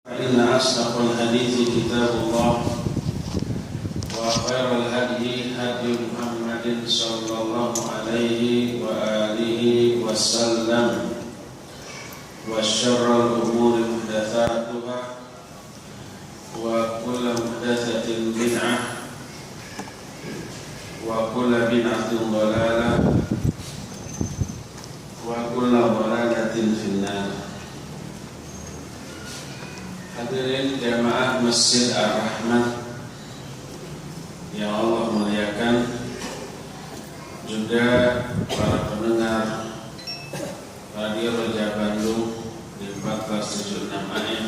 فإن أصدق الحديث كتاب الله وخير الهدي هدي محمد صلى الله عليه وآله وسلم وشر الأمور محدثاتها وكل محدثة بدعة وكل بدعة ضلالة وكل ضلالة في النار. Hadirin jamaah Masjid Ar-Rahmah yang Allah muliakan, juga para pendengar Radio Roja Bandung di 1476 AM,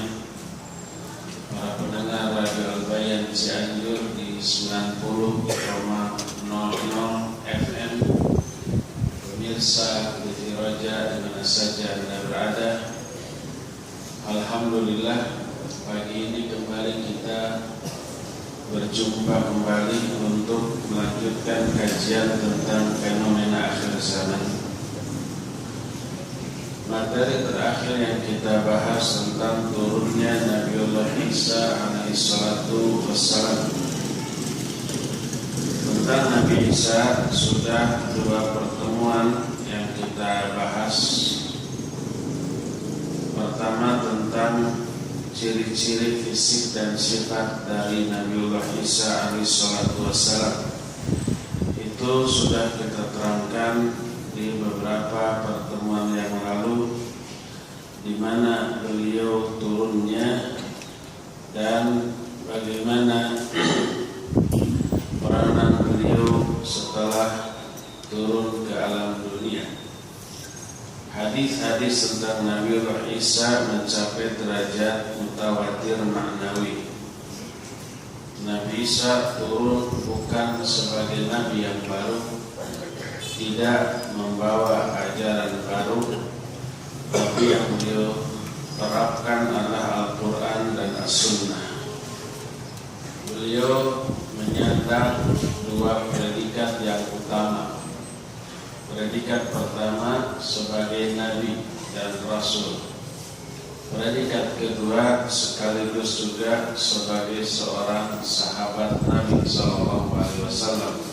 para pendengar Radio Al-Bayan Cianjur di 90,00 FM, pemirsa TV Roja di mana saja Anda berada. Alhamdulillah, pagi ini kembali kita berjumpa kembali untuk melanjutkan kajian tentang fenomena akhir zaman. Materi terakhir yang kita bahas tentang turunnya Nabiullah Isa alaihissalatu wassalam. Tentang Nabi Isa sudah 2 pertemuan yang kita bahas. Pertama tentang ciri-ciri fisik dan sifat dari Nabiullah Isa alaihissalatu wassalam. Itu sudah kita terangkan di beberapa pertemuan yang lalu, di mana beliau turunnya dan bagaimana peranan beliau setelah turun ke alam dunia. Hadis-hadis tentang Nabiullah Isa mencapai derajat mutawatir maknawi. Nabi Isa turun bukan sebagai nabi yang baru, tidak membawa ajaran baru, tapi yang beliau terapkan adalah Al-Quran dan As-Sunnah. Beliau menyandang 2 predikat yang utama. Predikat pertama sebagai Nabi dan Rasul. Predikat kedua sekaligus juga sebagai seorang sahabat Nabi SAW.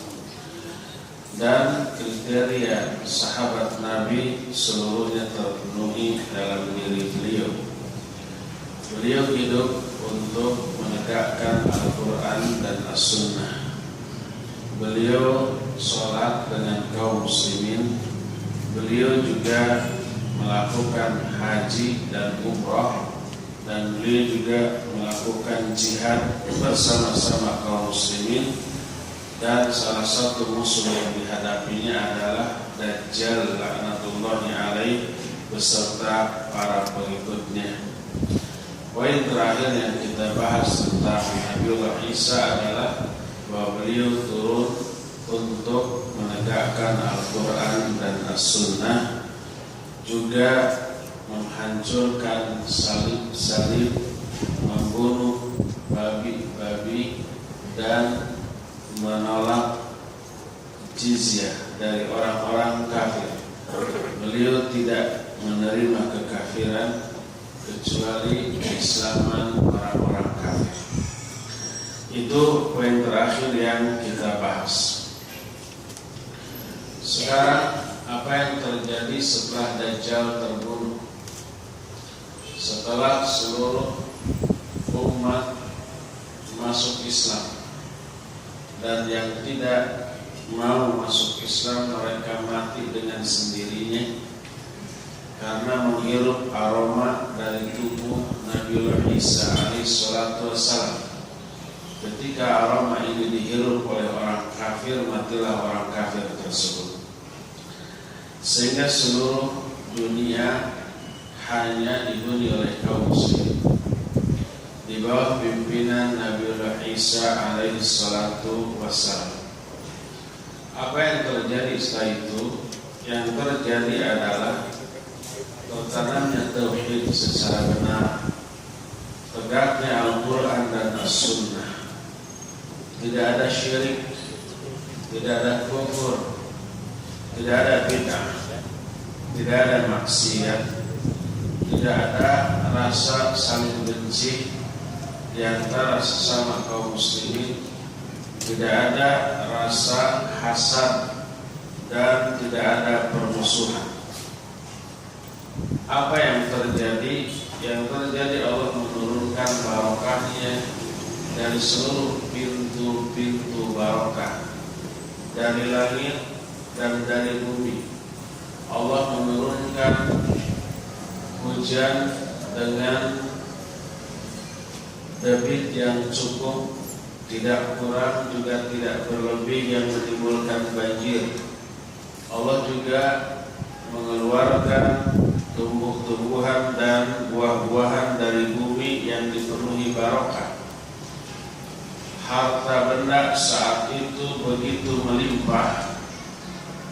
Dan kriteria sahabat Nabi seluruhnya terpenuhi dalam diri beliau. Beliau hidup untuk menegakkan Al-Quran dan As-Sunnah. Beliau sholat dengan kaum muslimin. Beliau juga melakukan haji dan umrah, dan beliau juga melakukan jihad bersama-sama kaum muslimin. Dan salah satu musuh yang dihadapinya adalah Dajjal laknatullahi alaih beserta para pengikutnya. Poin terakhir yang kita bahas tentang Nabiullah Isa adalah bahwa beliau turun untuk menegakkan Al-Quran dan As-Sunnah, juga menghancurkan salib-salib, membunuh babi-babi, dan menolak jizyah dari orang-orang kafir. Beliau tidak menerima kekafiran kecuali keislaman orang-orang kafir. Itu poin terakhir yang kita bahas. Sekarang apa yang terjadi setelah Dajjal terbunuh? Setelah seluruh umat masuk Islam, dan yang tidak mau masuk Islam mereka mati dengan sendirinya karena menghirup aroma dari tubuh Nabiullah Isa alaihissalatu wassalam. Ketika aroma ini dihirup oleh orang kafir, matilah orang kafir tersebut. Sehingga seluruh dunia hanya dihuni oleh kaum muslim di bawah pimpinan Nabiullah Isa alaihissalatu wassalam. Apa yang terjadi setelah itu? Yang terjadi adalah tertanamnya tauhid secara benar, tegaknya Al-Quran dan As-Sunnah. Tidak ada syirik, tidak ada kufur, tidak ada bid'ah, tidak ada maksiat, tidak ada rasa saling benci di antara sesama kaum muslimin, tidak ada rasa hasad dan tidak ada permusuhan. Apa yang terjadi? Yang terjadi Allah menurunkan barokahnya dari seluruh pintu-pintu barokah, dari langit dan dari bumi. Allah menurunkan hujan dengan debit yang cukup, tidak kurang juga tidak berlebih yang menimbulkan banjir. Allah juga mengeluarkan tumbuh-tumbuhan dan buah-buahan dari bumi yang dipenuhi barokah. Harta benda saat itu begitu melimpah,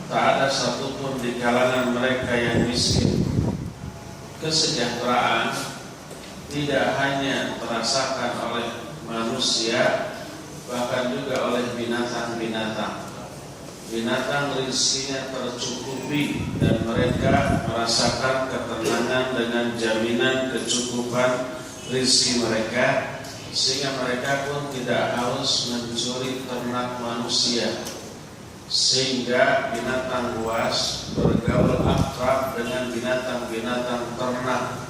tak ada satupun di kalangan mereka yang miskin. Kesejahteraan tidak hanya terasakan oleh manusia, bahkan juga oleh binatang-binatang. Binatang rezekinya tercukupi dan mereka merasakan ketenangan dengan jaminan kecukupan rezeki mereka, sehingga mereka pun tidak harus mencuri ternak manusia, sehingga binatang buas bergaul akrab dengan binatang-binatang ternak.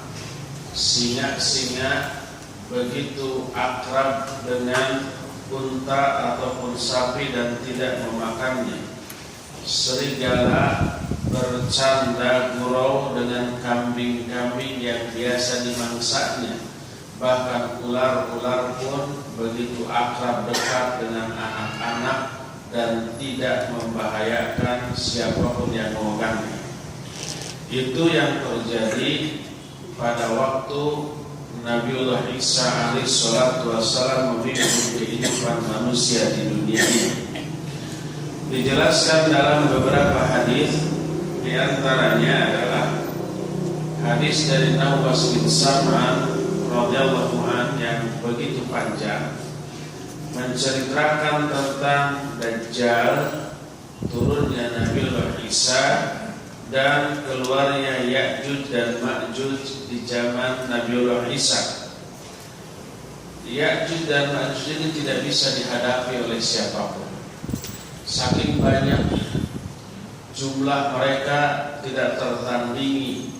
Singa-singa begitu akrab dengan unta ataupun sapi dan tidak memakannya. Serigala bercanda gurau dengan kambing-kambing yang biasa dimangsanya. Bahkan ular-ular pun begitu akrab dekat dengan anak-anak dan tidak membahayakan siapapun yang memegangnya. Itu yang terjadi pada waktu Nabiullah Isa alaihissalatu wassalam memimpin kehidupan manusia di dunia ini. Dijelaskan dalam beberapa hadis, di antaranya adalah hadis dari Nawas bin Sam'an radhiyallahu anhu yang begitu panjang, menceritakan tentang Dajjal, turunnya Nabiullah Isa, dan keluarnya Ya'juj dan Ma'juj di zaman Nabiullah Isa. Ya'juj dan Ma'juj ini tidak bisa dihadapi oleh siapapun. Saking banyak jumlah mereka tidak tertandingi.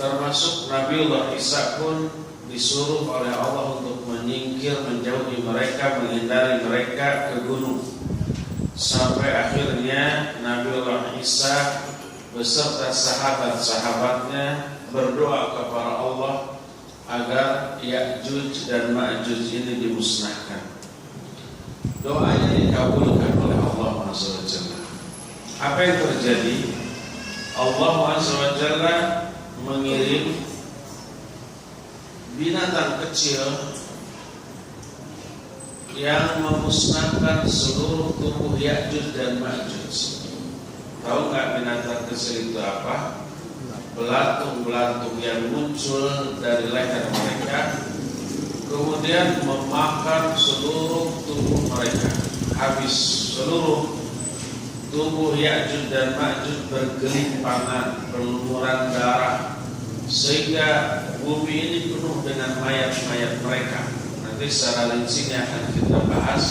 Termasuk Nabiullah Isa pun disuruh oleh Allah untuk menyingkir, menjauhi mereka, menghindari mereka ke gunung. Sampai akhirnya Nabiullah Isa beserta sahabat-sahabatnya berdoa kepada Allah agar Ya'juj dan Ma'juj ini dimusnahkan. Doanya dikabulkan oleh Allah Azza wa Jalla. Apa yang terjadi? Allah Azza wa Jalla mengirim binatang kecil yang memusnahkan seluruh tubuh Ya'juj dan Ma'juj. Tahu nggak binatang kecil itu apa? Belatung-belatung yang muncul dari leher mereka, kemudian memakan seluruh tubuh mereka. Habis seluruh tubuh Ya'juj dan Ma'juj bergelimpangan, berlumuran darah, sehingga bumi ini penuh dengan mayat-mayat mereka. Nanti secara rincinya akan kita bahas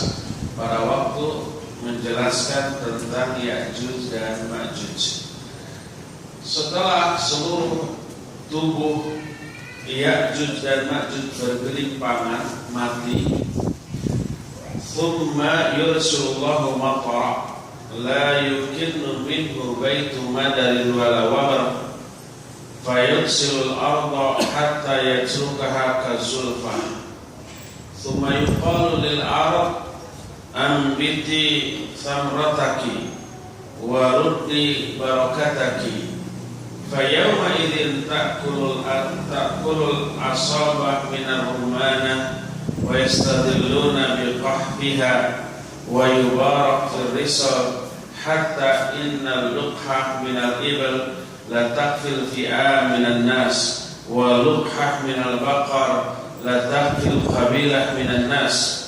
pada waktu menjelaskan tentang Ya'juj dan Ma'juj. Setelah seluruh tubuh Ya'juj dan Ma'juj bergelimpangan mati, thumma yursulullahu matara la yukinnu minhu baitu madarin wala wabar fayursilul arda hatta yajrukaha kazulfa thumma yuqalu lil arab ambiti thamrataki wa ruddi barakataki fayawma idhin ta'kulul asabah minar rumana wa yastadilluna biqahbiha wa yubarak fil risal hatta innal luqhah minal ibal la taqfil fi'a minan nas wa luqhah minal baqar la taqfil qabilah minan nas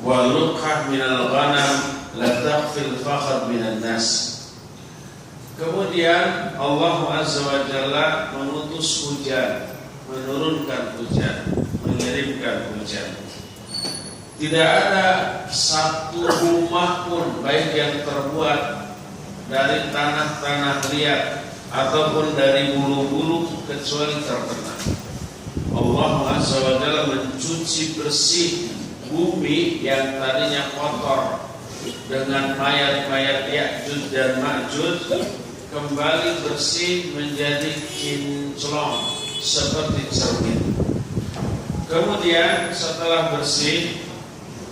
wa luqhah minal ghanam la taqfil fakhad minan nas. Kemudian Allah Azza wa Jalla mengutus hujan, menurunkan hujan, mengirimkan hujan. Tidak ada satu rumah pun, baik yang terbuat dari tanah-tanah liat ataupun dari bulu-bulu, kecuali terkena. Allah Azza wa Jalla mencuci bersih bumi yang tadinya kotor dengan mayat-mayat Ya'juj dan Ma'juj, kembali bersih menjadi kinclong seperti cermin. Kemudian setelah bersih,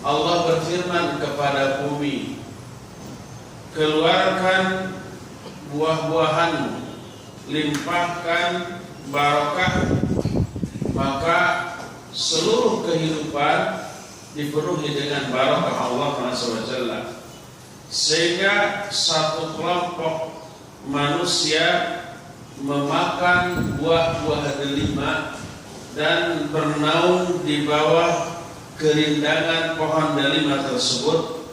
Allah berfirman kepada bumi, keluarkan buah-buahanmu, limpahkan barokah, maka seluruh kehidupan dipenuhi dengan barokah Allah SWT. Sehingga satu kelompok manusia memakan buah-buah delima dan bernaung di bawah kerindangan pohon delima tersebut,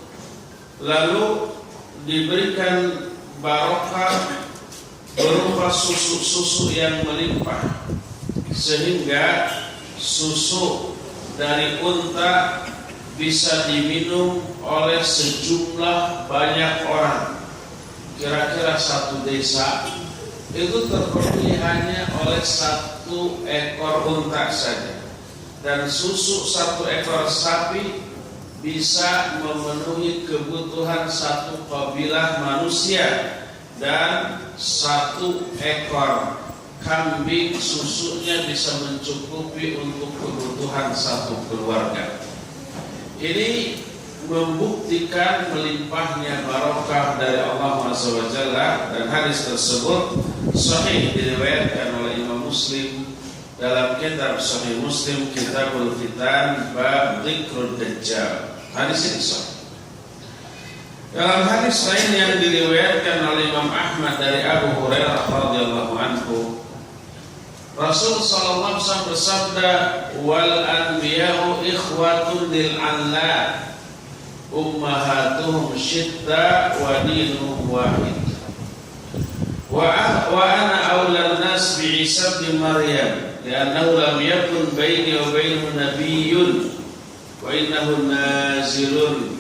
lalu diberikan barokah berupa susu-susu yang melimpah, sehingga susu dari unta bisa diminum oleh sejumlah banyak orang. Kira-kira satu desa itu terpenuhi hanya oleh satu ekor unta saja, dan susu satu ekor sapi bisa memenuhi kebutuhan satu kabilah manusia, dan satu ekor kambing susunya bisa mencukupi untuk kebutuhan satu keluarga. Ini membuktikan melimpahnya barokah dari Allah SWT, dan hadis tersebut sahih diriwayatkan oleh Imam Muslim dalam kitab Sahih Muslim, Kitabul Fitan, bab Dzikrud Dajjal. Hadis ini sahih. Dalam hadis lain yang diriwayatkan oleh Imam Ahmad dari Abu Hurairah radhiyallahu anhu, Rasul sallallahu alaihi wasallam bersabda, wal anbiya'u ikhwatun lil Allah, ummahatuhum syitta wa dinuhum wahid. Wa ana awla an-nas bi Isa bin Maryam, li'annahu lam yakun baini wa bainahu nabiyyun wa innahu nazilun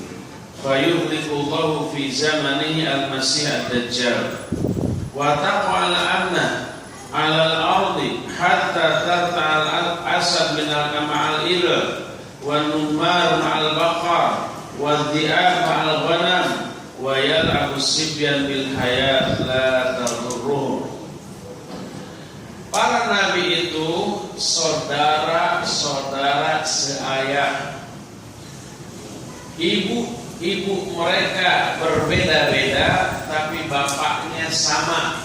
fayuhliku Allahu fi zamanihi al-Masih ad-Dajjal wa taqwa al-amna 'ala al-ardi hatta tarta'a al-asad min al-kama'al ila wa numar ma'al baqar wa dhi'ab ma'al ghanam wa yal'abu sibyan bil hayat la tadurruhum. Para nabi itu saudara-saudara seayah. Ibu mereka berbeda-beda, tapi bapaknya sama.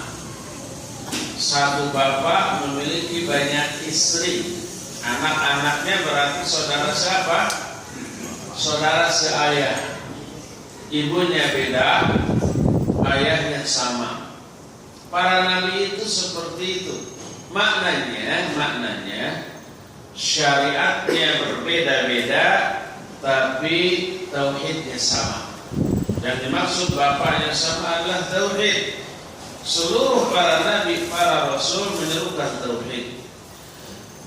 Satu bapak memiliki banyak istri. Anak-anaknya berarti saudara siapa? Saudara seayah. Ibunya beda, ayahnya sama. Para nabi itu seperti itu. Maknanya syariatnya berbeda-beda, tapi tauhidnya sama. Yang dimaksud bapaknya sama adalah tauhid. Seluruh para nabi, para rasul menyerukan tauhid.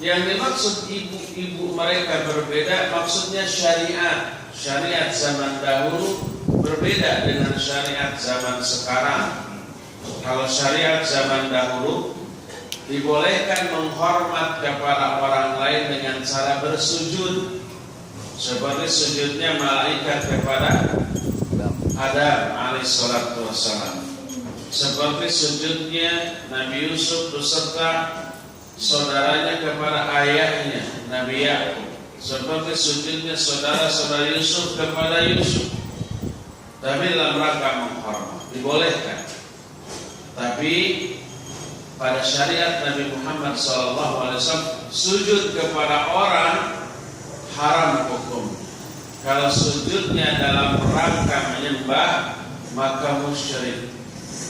Yang dimaksud ibu-ibu mereka berbeda, maksudnya syariat. Syariat zaman dahulu berbeda dengan syariat zaman sekarang. Kalau syariat zaman dahulu dibolehkan menghormat kepada orang lain dengan cara bersujud, seperti sujudnya malaikat kepada Adam alaihissalatu wassalam, seperti sujudnya Nabi Yusuf beserta saudaranya kepada ayahnya Nabi Yakub, seperti sujudnya saudara-saudara Yusuf kepada Yusuf. Tapi dalam rangka menghormat dibolehkan. Tapi pada syariat Nabi Muhammad SAW, sujud kepada orang haram hukum. Kalau sujudnya dalam rangka menyembah, maka musyrik.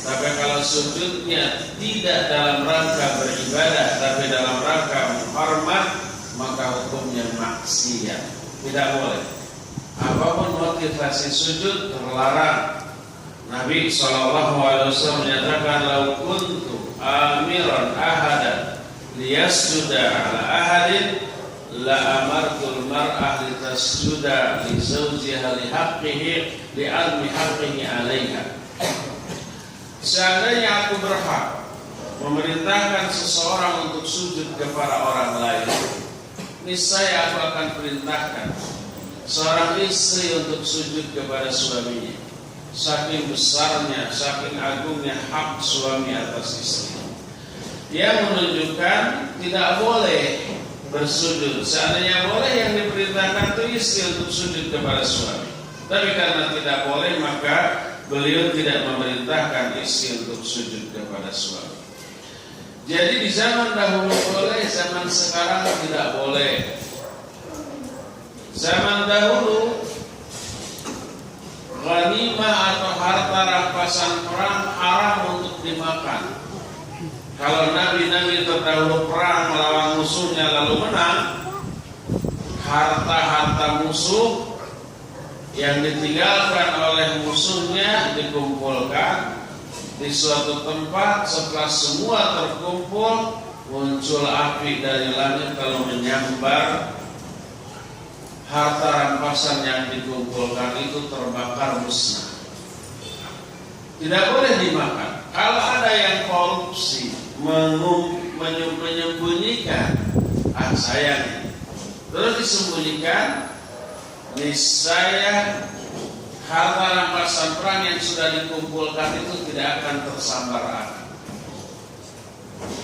Tapi kalau sujudnya tidak dalam rangka beribadah, tapi dalam rangka menghormat, maka hukumnya maksiat. Tidak boleh. Apapun motivasi sujud terlarang. Nabi SAW menyatakan, "Lau kuntu amiran ahadan liyasjuda ala ahadin la amartul mar'ah litasjuda li zawjiha li haqqihi li almi haqqihi 'alaiha." Seandainya aku berhak memerintahkan seseorang untuk sujud kepada orang lain, niscaya aku akan perintahkan seorang istri untuk sujud kepada suaminya. Saking besarnya, saking agungnya hak suami atas istri. Dia menunjukkan tidak boleh bersujud. Seandainya boleh, yang diperintahkan itu istri untuk sujud kepada suami. Tapi karena tidak boleh, maka beliau tidak memerintahkan istri untuk sujud kepada suami. Jadi di zaman dahulu boleh, zaman sekarang tidak boleh. Zaman dahulu ghanimah atau harta rampasan perang haram untuk dimakan. Kalau nabi-nabi terdahulu perang melawan musuhnya lalu menang, harta-harta musuh yang ditinggalkan oleh musuhnya dikumpulkan di suatu tempat. Setelah semua terkumpul, muncul api dari langit lalu menyambar harta rampasan yang dikumpulkan itu, terbakar musnah. Tidak boleh dimakan. Kalau ada yang korupsi, menyembunyikan, sayang, terus disembunyikan, niscaya harta rampasan perang yang sudah dikumpulkan itu tidak akan tersambar api.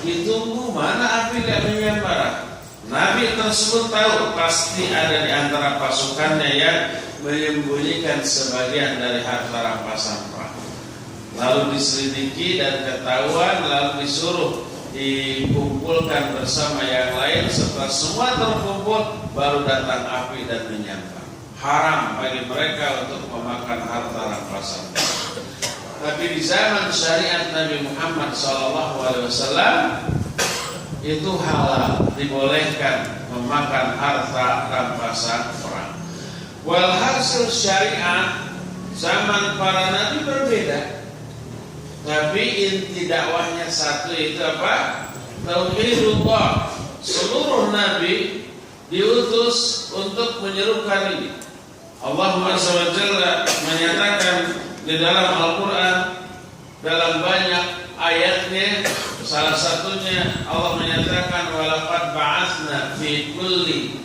Ditunggu mana api tidak menyambar. Nabi tersebut tahu pasti ada di antara pasukannya yang menyembunyikan sebagian dari harta rampasan perang. Lalu diselidiki dan ketahuan, lalu disuruh dikumpulkan bersama yang lain. Setelah semua terkumpul, baru datang api dan menyambar. Haram bagi mereka untuk memakan harta rampasan perang. Tapi di zaman syariat Nabi Muhammad SAW itu halal, dibolehkan memakan harta rampasan perang. Walhasil syariat zaman para nabi berbeda, tapi inti dakwahnya satu, itu apa? Tauhidullah. Seluruh nabi diutus untuk menyerukan ini. Allah SWT menyatakan di dalam Al-Quran dalam banyak ayatnya. Salah satunya Allah menyatakan, walaqad ba'atsna fi kulli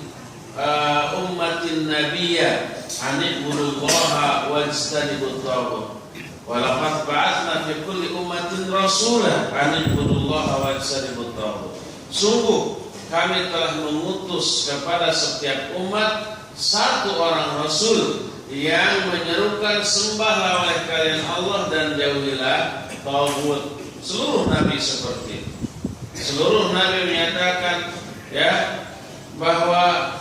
ummatin nabiyya an ibudullaha wajtanibut taghut. Walaqad ba'atsna fi kulli ummatin rasulan an ibudullaha wajtanibut taghut. Sungguh kami telah mengutus kepada setiap umat satu orang rasul yang menyerukan, sembahlah oleh kalian Allah dan jauhilah taghut. Seluruh nabi seperti itu. Seluruh nabi menyatakan bahwa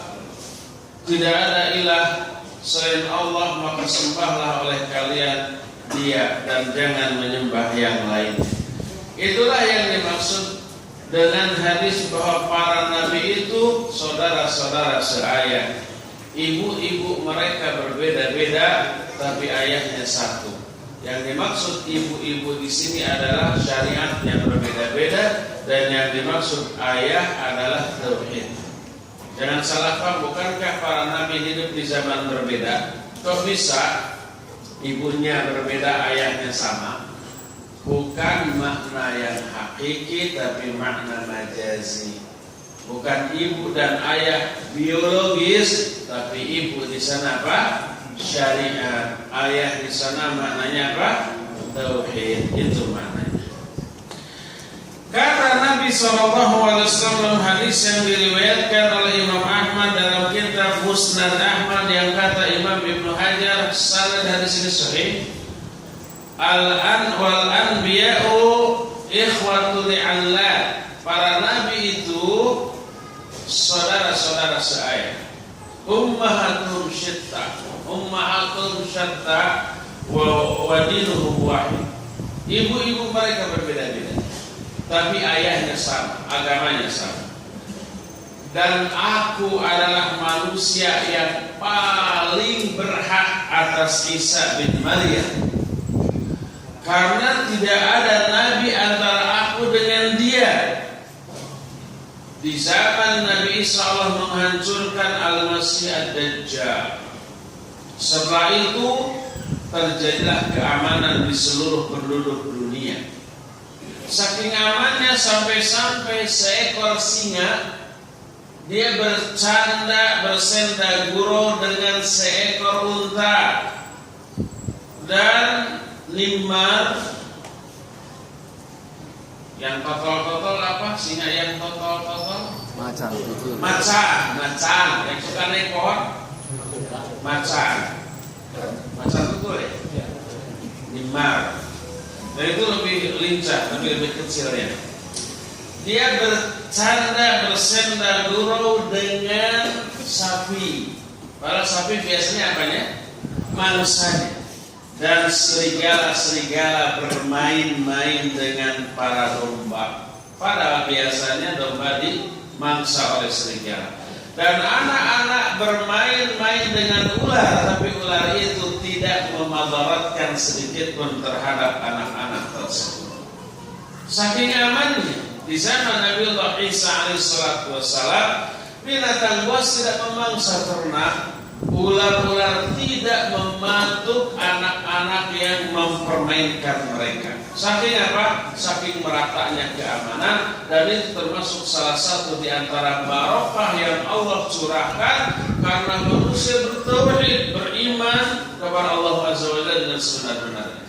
tidak ada ilah selain Allah, maka sembahlah oleh kalian Dia dan jangan menyembah yang lain. Itulah yang dimaksud dengan hadis bahwa para nabi itu saudara-saudara seayah. Ibu-ibu mereka berbeda-beda, tapi ayahnya satu. Yang dimaksud ibu-ibu di sini adalah syariat yang berbeda-beda, dan yang dimaksud ayah adalah tauhid. Jangan salah paham, bukankah para nabi hidup di zaman berbeda? Kok bisa ibunya berbeda, ayahnya sama? Bukan makna yang hakiki, tapi makna majazi. Bukan ibu dan ayah biologis, tapi ibu di sana apa? Syariat. Ayah di sana maknanya apa? Tauhid. Itu maknanya. Kata Nabi SAW dalam hadis yang diriwayatkan oleh Imam Ahmad dalam kitab Musnad Ahmad, yang kata Imam Ibnu Hajar sanad hadis ini sahih. Wal anbiya'u ikhwatu li'allah. Para nabi itu saudara-saudara seayah. Ummahatum syatta wa dinuhum wahid. Ibu-ibu mereka berbeda-beda, tapi ayahnya sama, agamanya sama. Dan aku adalah manusia yang paling berhak atas Isa bin Maryam. karena tidak ada nabi antara aku dengan dia. Di zaman Nabi Isa Allah menghancurkan Al-Masih Ad-Dajjal. Setelah itu terjadilah keamanan di seluruh penduduk dunia. Saking amannya sampai-sampai seekor singa dia bersenda gurau dengan seekor unta, dan limar yang totol apa? Singa yang totol? Macan yang suka naik pohon. Macan betul ya? Limar. Dan itu lebih lincah, lebih kecilnya. Dia bersenda gurau dengan sapi. Para sapi biasanya apanya? Mangsanya. Dan serigala bermain-main dengan para domba. Padahal biasanya domba dimangsa oleh serigala. Dan anak-anak bermain-main dengan ular, tapi ular itu tidak memadaratkan sedikit pun terhadap anak-anak tersebut. Saking amannya, di zaman Nabiullah Isa alaihissalam, binatang buas tidak memangsa ternak. Ular-ular tidak mematuk anak-anak yang mempermainkan mereka. Saking apa? Saking meratanya keamanan. Dan itu termasuk salah satu di antara barokah yang Allah curahkan karena manusia bertauhid, beriman kepada Allah Azza wa Jalla dengan sebenar-benarnya.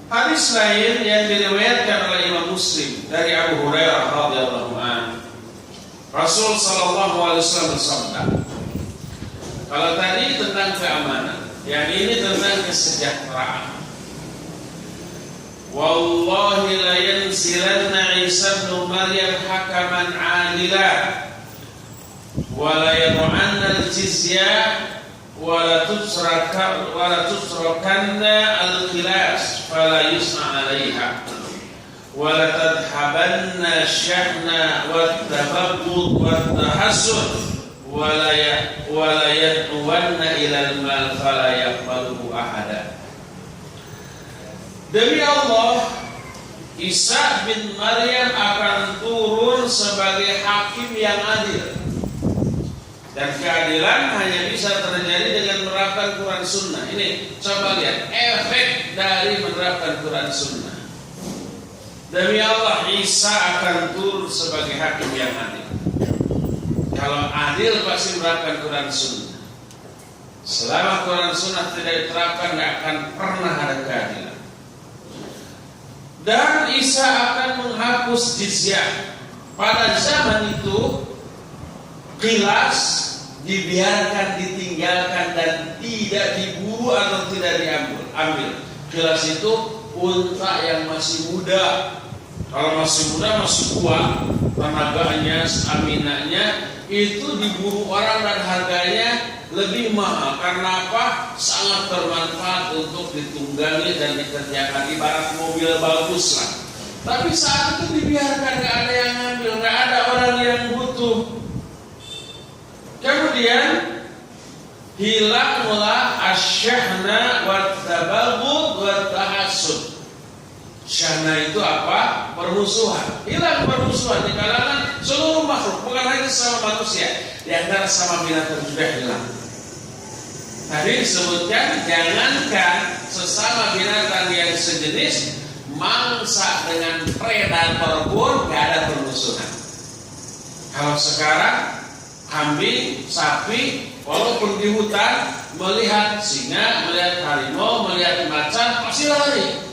Hadis lain yang diriwayatkan oleh Imam Muslim dari Abu Hurairah radhiyallahu anhu, Rasul sallallahu alaihi wasallam bersabda, kalau tadi tentang keamanan, yang ini tentang kesejahteraan. Wallahi la yanzilanna Isa ibn Maryam hakaman 'adila wa la yad'anna al-jizyah wa la tusrakanna al-khilas fala yus'a 'alayha wa la tadhabanna syahna wa tabaghud wa tahassud wala yad'uwanna ilal mal fala yaqbaluhu ahada. Demi Allah, Isa bin Maryam akan turun sebagai hakim yang adil. Dan keadilan hanya bisa terjadi dengan menerapkan Quran Sunnah. Ini coba lihat efek dari menerapkan Quran Sunnah. Demi Allah, Isa akan turun sebagai hakim yang adil. Kalau adil pasti menerapkan Quran Sunnah. Selama Quran Sunnah tidak diterapkan, tidak akan pernah ada keadilan. Dan Isa akan menghapus jizyah. Pada zaman itu qilas dibiarkan, ditinggalkan dan tidak diburu atau tidak diambil. Qilas itu unta yang masih muda. Kalau masih muda, masih kuat, tenaganya, staminanya, itu diburu orang dan harganya lebih mahal. Karena apa? Sangat bermanfaat untuk ditunggangi dan dikerjakan, ibarat mobil bagus lah. Tapi saat itu dibiarkan, gak ada yang ngambil, gak ada orang yang butuh. Kemudian hilanglah asyahna wa tabaghud wa tahassud. Syahna itu apa? Permusuhan. Hilang permusuhan di kalangan seluruh makhluk, bukan hanya sama manusia, di antara sama binatang juga hilang. Tadi disebutkan jangankan sesama binatang yang sejenis, mangsa dengan predator pun gak ada permusuhan. Kalau sekarang kambing, sapi, walaupun di hutan melihat singa, melihat harimau, melihat macan, pasti lari.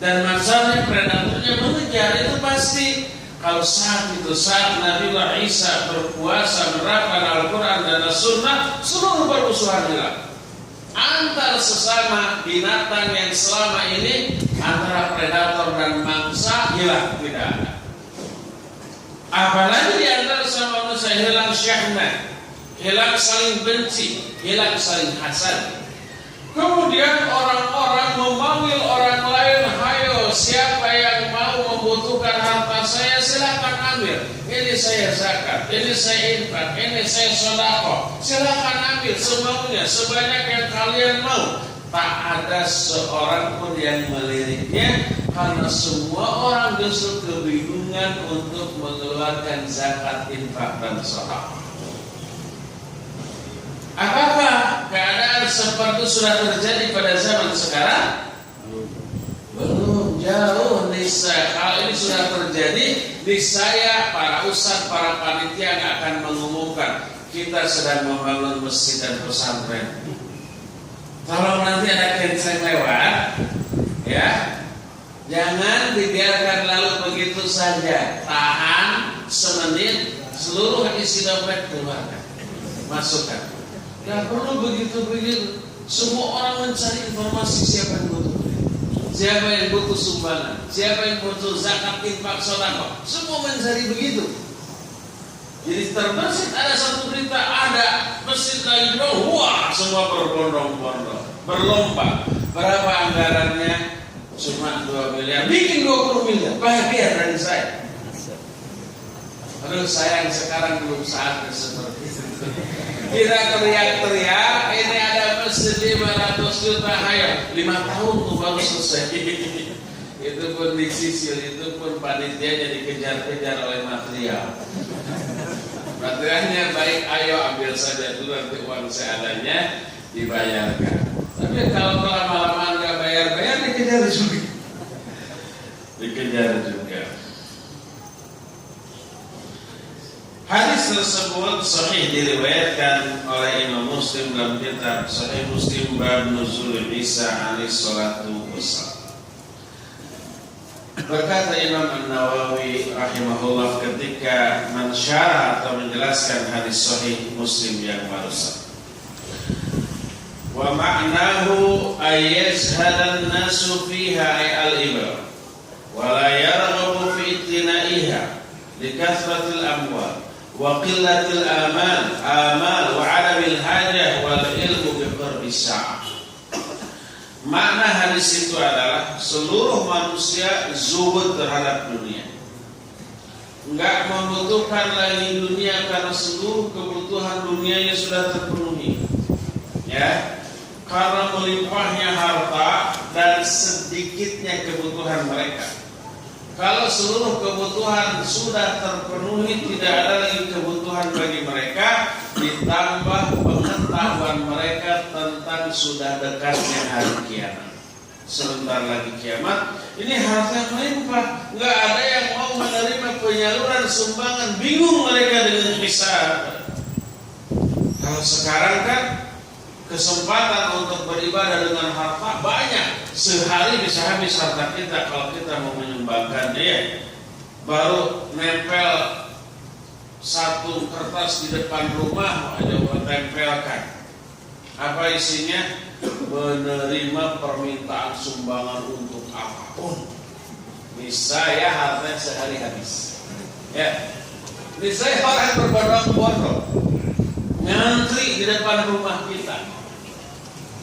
Dan masalahnya predatornya mengejar, itu pasti. Kalau saat Nabi Isa berpuasa menerapkan Al-Quran dan As-Sunnah, seluruh permusuhan hilang. Antar sesama binatang yang selama ini antara predator dan mangsa hilang, tidak ada. Apalagi di antara sesama manusia hilang syahna, hilang saling benci, hilang saling hasad. Kemudian orang-orang memanggil orang lain, hayo siapa yang mau membutuhkan harta saya silakan ambil. Ini saya zakat, ini saya infak, ini saya sedekah. Silakan ambil semaunya, sebanyak yang kalian mau. tak ada seorang pun yang meliriknya, karena semua orang justru kebingungan untuk mengeluarkan zakat, infak, dan sedekah. Apakah keadaan seperti sudah terjadi pada zaman sekarang? Belum, jauh niscaya. Kalau ini sudah terjadi, niscaya para ustadz, para panitia yang akan mengumumkan kita sedang membangun masjid dan pesantren. Kalau nanti ada kenceng lewat, ya, jangan dibiarkan lalu begitu saja. Tahan semenit, seluruh isi dompet keluarkan, masukkan. Gak perlu begitu-begitu. Semua orang mencari informasi siapa yang butuh, siapa yang butuh sumbangan, siapa yang butuh zakat, infak, sedekah. Semua mencari begitu. Jadi terbesit ada satu berita, ada masjid lagi dong, wah semua berbondong-bondong, berlomba. Berapa anggarannya? Cuma 2 miliar, bikin 20 miliar, bahagia dari saya. Aduh sayang sekarang belum saatnya seperti itu. Kita teriak-teriak, ini ada masjid 500 juta, ayo 5 tahun tuh baru selesai. Itu pun disisir, itu pun panitianya dikejar-kejar oleh material. Materialnya baik, ayo ambil saja dulu, nanti uang seadanya dibayarkan. Tapi kalau lama-lama nggak bayar-bayar, dikejar juga. Dikejar juga. Hadis tersebut sahih diriwayatkan oleh Imam Muslim dalam kitab Sahih Muslim bab Nuzul Isa alaihi salatu wassalam. Berkata Imam An-Nawawi rahimahullah ketika mensyarah atau menjelaskan hadis Sahih Muslim yang barusan. Wa ma'nahu ayyazhadan nasu fiha al-ibal wa la yarghabu fi ittinaiha likathratil amwal wa qillatil amal wa adamil hajah wal ilmu bi qurbi sa'ah. Makna hadis itu adalah seluruh manusia zuhud terhadap dunia, enggak membutuhkan lagi dunia karena seluruh kebutuhan dunianya sudah terpenuhi, ya, karena melimpahnya harta dan sedikitnya kebutuhan mereka. Kalau seluruh kebutuhan sudah terpenuhi, tidak ada lagi kebutuhan bagi mereka, ditambah pengetahuan mereka tentang sudah dekatnya hari kiamat. Sebentar lagi kiamat, ini harta melimpah, nggak ada yang mau menerima penyaluran sumbangan, bingung mereka dengan hisab. Kalau sekarang kan kesempatan untuk beribadah dengan harta banyak. Sehari bisa habis harta kita kalau kita mau menyumbangkan dia. Baru nempel satu kertas di depan rumah aja tempelkan. Apa isinya? Menerima permintaan sumbangan untuk apapun. Bisa ya hartanya sehari habis. Ya. Bisa orang berbondong-bondong ngantri di depan rumah kita.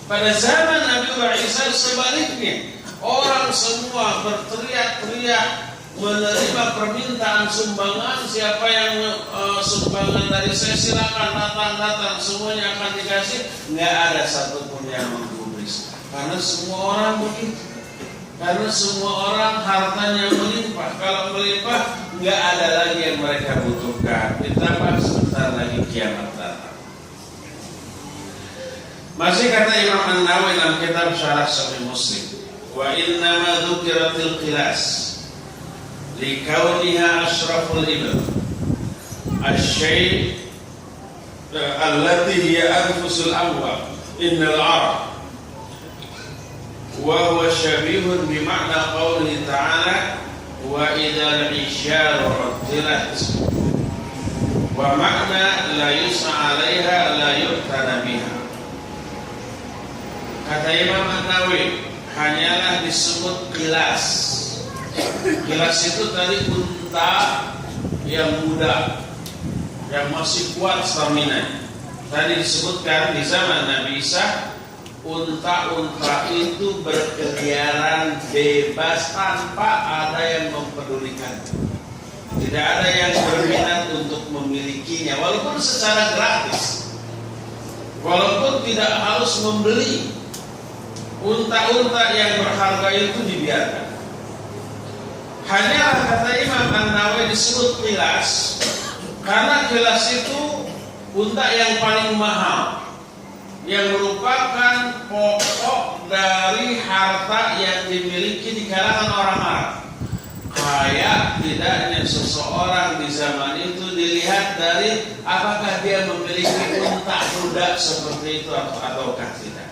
Pada zaman Nabi Isa sebaliknya, orang semua berteriak-teriak menerima permintaan sumbangan. Siapa yang sumbangan dari saya silakan datang, semuanya akan dikasih. Nggak ada satupun yang menggubris, karena semua orang begitu. Karena semua orang hartanya melimpah. Kalau melimpah, nggak ada lagi yang mereka butuhkan. Ditambah sebentar lagi kiamat datang. Masih kata Imam An-Nawawi dalam kitab Syarah Sahih Muslim, wa inna ma dzukiratil qilas li kauniha asyraful ibad asy-syai' allati hiya anfusul amwal innal arab wa huwa syabihun bi ma'na qawlihi ta'ala wa idzal 'isyaru 'uddilat wa ma'na la yus'a 'alaiha la yu'tada biha. Kata Imam An-Nawawi, hanyalah disebut kilas. Kilas itu tadi unta yang muda, yang masih kuat stamina. Tadi disebutkan di zaman Nabi Isa, unta-unta itu berkeliaran bebas tanpa ada yang mempedulikan. Tidak ada yang berminat untuk memilikinya, walaupun secara gratis, walaupun tidak harus membeli. unta-unta yang berharga itu dibiarkan. Hanyalah kata Imam An-Nawawi disebut qilas karena qilas itu unta yang paling mahal, yang merupakan pokok dari harta yang dimiliki di kalangan orang Arab. Kayak tidaknya seseorang di zaman itu dilihat dari apakah dia memiliki unta muda seperti itu ataukah tidak.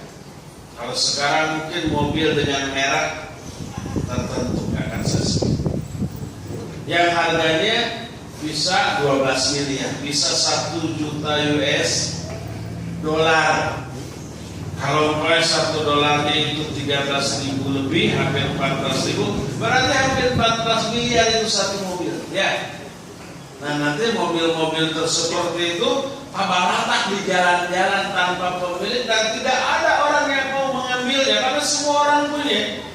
Kalau sekarang mungkin mobil dengan merek tertentu akan sesuai, yang harganya bisa 12 miliar, bisa 1 juta US dolar. Kalau $1 itu 13.000 lebih, hampir 14.000, berarti hampir 14 miliar itu satu mobil. Ya. Nah nanti mobil-mobil seperti itu rata di jalan-jalan tanpa pemilik dan tidak ada orang yang mau mengambilnya karena semua orang punya.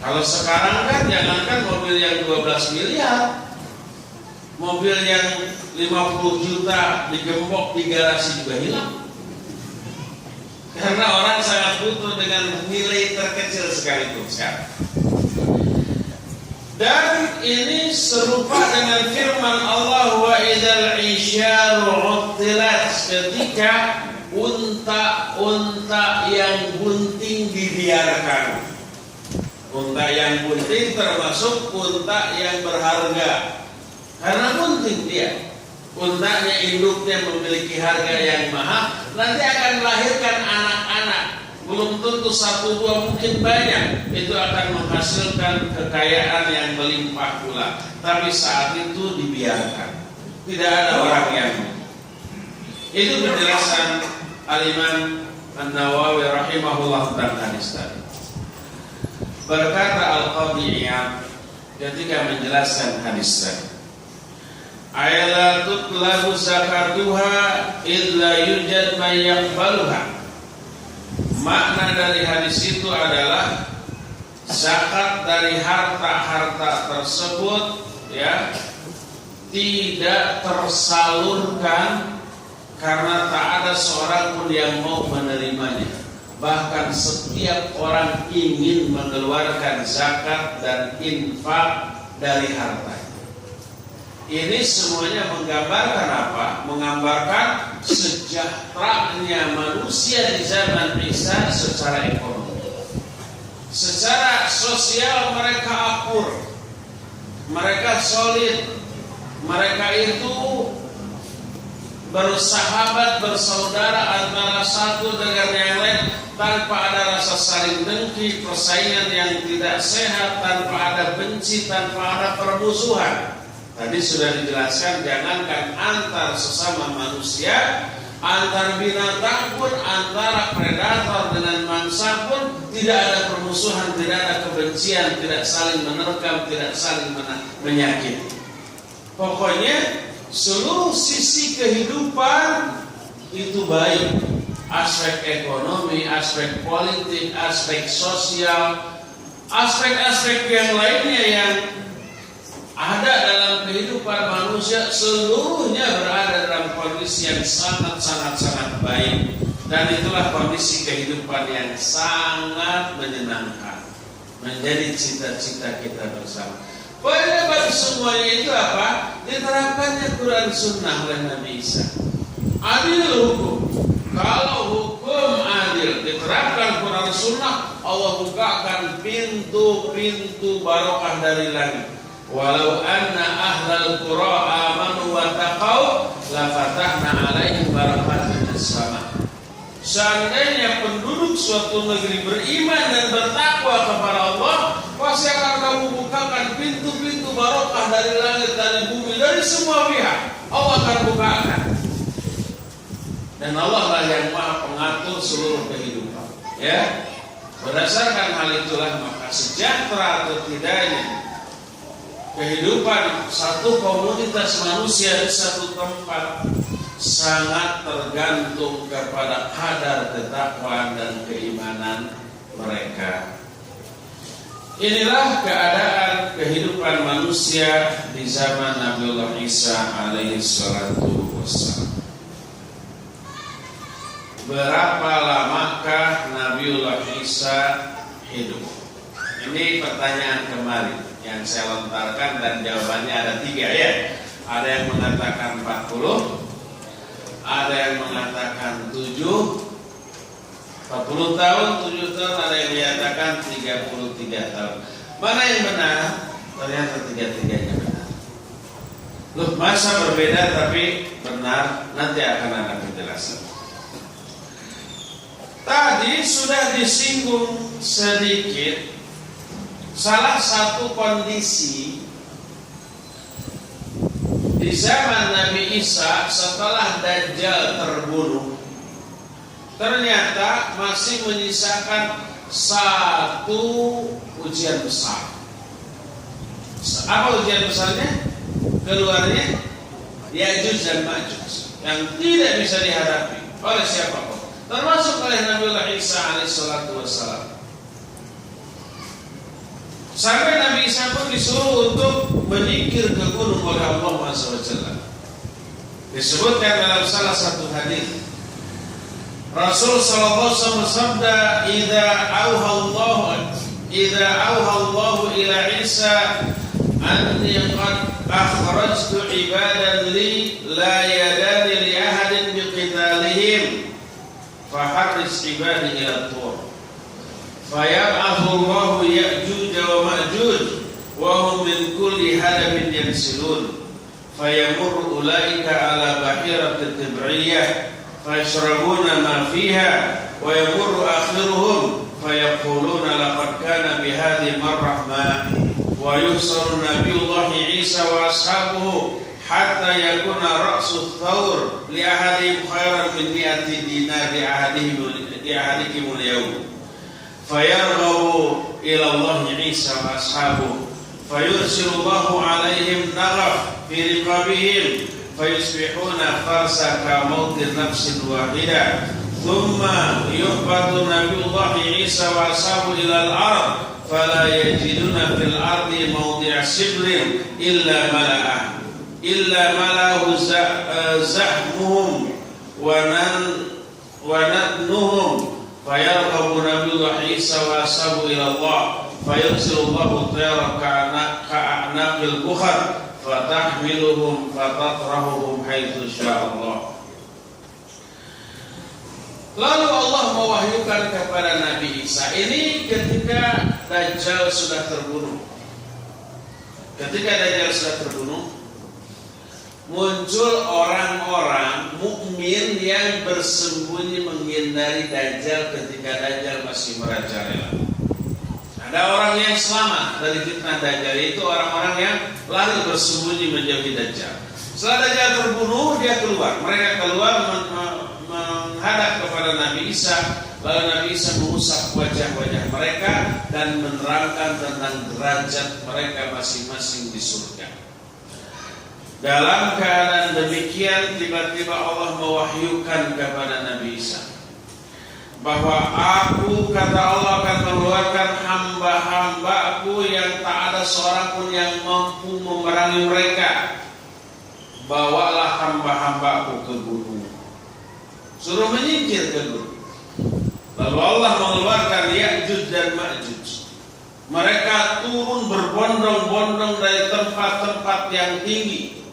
Kalau sekarang kan jangankan mobil yang 12 miliar, mobil yang 50 juta digembok di garasi juga hilang. Karena orang sangat butuh dengan nilai terkecil sekalipun sekarang. Dan ini serupa dengan firman Allah wa idzal isyaru uttilat, ketika unta-unta yang bunting dibiarkan. Unta yang bunting termasuk unta yang berharga karena bunting dia. Untanya induknya memiliki harga yang mahal, nanti akan melahirkan anak-anak. Belum tentu 1-2, mungkin banyak. Itu akan menghasilkan kekayaan yang melimpah pula. Tapi saat itu dibiarkan. Tidak ada orang yang. Itu penjelasan Al-Imam An-Nawawi rahimahullah tentang hadis tadi. Berkata Al-Qadhi Iyad ketika menjelaskan hadis tadi, ayla tutlabu zakatuha illa yujad man yaqbaluha. Makna dari hadis itu adalah zakat dari harta-harta tersebut ya tidak tersalurkan karena tak ada seorang pun yang mau menerimanya. Bahkan setiap orang ingin mengeluarkan zakat dan infak dari harta. Ini semuanya menggambarkan apa? Menggambarkan sejahteranya manusia di zaman Isa secara ekonomi. Secara sosial mereka akur, mereka solid, mereka itu bersahabat, bersaudara antara satu dengan yang lain tanpa ada rasa saling dengki, persaingan yang tidak sehat, tanpa ada benci, tanpa ada permusuhan. Tadi sudah dijelaskan, jangankan antar sesama manusia, antar binatang pun, antara predator dengan mangsa pun tidak ada permusuhan, tidak ada kebencian, tidak saling menerkam, tidak saling menyakiti. Pokoknya seluruh sisi kehidupan itu baik, aspek ekonomi, aspek politik, aspek sosial, aspek-aspek yang lainnya yang ada dalam kehidupan manusia, seluruhnya berada dalam kondisi yang sangat baik. Dan itulah kondisi kehidupan yang sangat menyenangkan, menjadi cita-cita kita bersama. Penyebab semuanya itu apa? Diterapkannya Quran Sunnah oleh Nabi Isa. Adil hukum. Kalau hukum adil diterapkan Quran Sunnah, Allah bukakan pintu-pintu barokah dari langit. Walau anna ahlal qura amanu wa taqau la fatahna alaihim barakatin minas sama. Seandainya penduduk suatu negeri beriman dan bertakwa kepada Allah, pasti akan kamu bukakan pintu-pintu barokah dari langit, dari bumi, dari semua pihak. Allah akan bukakan. Dan Allah lah yang maha pengatur seluruh kehidupan. Ya, berdasarkan hal itulah maka sejahtera atau tidaknya kehidupan satu komunitas manusia di satu tempat sangat tergantung kepada kadar ketakwaan dan keimanan mereka. Inilah keadaan kehidupan manusia di zaman Nabiullah Isa alaihi salatu wassalam. Berapa lamakah Nabi Nabiullah Isa hidup? Ini pertanyaan kemarin yang saya lontarkan dan jawabannya ada 3 ya. Ada yang mengatakan 40, ada yang mengatakan 40 tahun, 7 tahun, ada yang menyatakan 33 tahun. Mana yang benar? Ternyata 3-tiganya benar. Loh, masa berbeda tapi benar? Nanti akan ada penjelasan. Tadi sudah disinggung sedikit salah satu kondisi di zaman Nabi Isa setelah Dajjal terbunuh, ternyata masih menyisakan satu ujian besar. Apa ujian besarnya? Keluarnya Ya'juj dan Ma'juj yang tidak bisa dihadapi oleh siapapun, termasuk oleh Nabiullah Isa alaihissalatu wassalam. Sampai Nabi Isa pun disuruh untuk menyingkir ke gunung oleh Allah SWT. Disebutkan dalam salah satu hadis, Rasul sallallahu alaihi wasallam bersabda, "Idza auha Allah ila Isa anni qad akhrajtu ibadan li la yadani li ahadin biqitalihim faharris ibadi ila tur fayab'athu Allah Ya'juj wa Ma'juj wa hum min kulli hadabin yansilun fayamurru ulaika ala bahiratil tibriyah fayashrabuna ma fiha wa yamurru akhiruhum fayaquluna laqad kana bihadhihi marrah ma wa yusaru Nabiullah Isa wa ashabuhu hatta yakuna ra'su thawr li ahadihim khairan min mi'ati dinar li ahadikum al-yawm fayarghabu ila Allah Isa wa ashabuhu fayursilu Allahu alaihim naghaf fi riqabihim fayusbihuna farsaka mautin nafsin wahidah thumma yuhbatu Nabiullah Isa wa ashabuhu ila al-ard fala yajiduna fil ardi mawdi'a shibrin illa mala'ahu zahmuhum wa nadnuhum fayarghabu Nabiullah Isa wa ashabuhu ila Allah fayursilu Allahu tayra ka'anaqil bukhar fatahmiluhum fatatrahuhum haitsu sya'allah. Lalu Allah mewahyukan kepada Nabi Isa ini ketika Dajjal sudah terbunuh. Ketika Dajjal sudah terbunuh, muncul orang-orang mukmin yang bersembunyi menghindari Dajjal ketika Dajjal masih merajalela. Ada orang yang selamat dari fitnah Dajjal, itu orang-orang yang lari bersembunyi menjauhi Dajjal. Setelah Dajjal terbunuh, dia keluar. Mereka keluar menghadap kepada Nabi Isa. Lalu Nabi Isa mengusap wajah-wajah mereka dan menerangkan tentang derajat mereka masing-masing di surga. Dalam keadaan demikian, tiba-tiba Allah mewahyukan kepada Nabi Isa bahwa aku, kata Allah, akan mengeluarkan hamba-hambaku yang tak ada seorang pun yang mampu memerangi mereka. Bawalah hamba-hambaku ke gunung. Suruh menyingkir ke gunung. Lalu Allah mengeluarkan Ya'juj dan Ma'juj. Mereka turun berbondong-bondong dari tempat-tempat yang tinggi.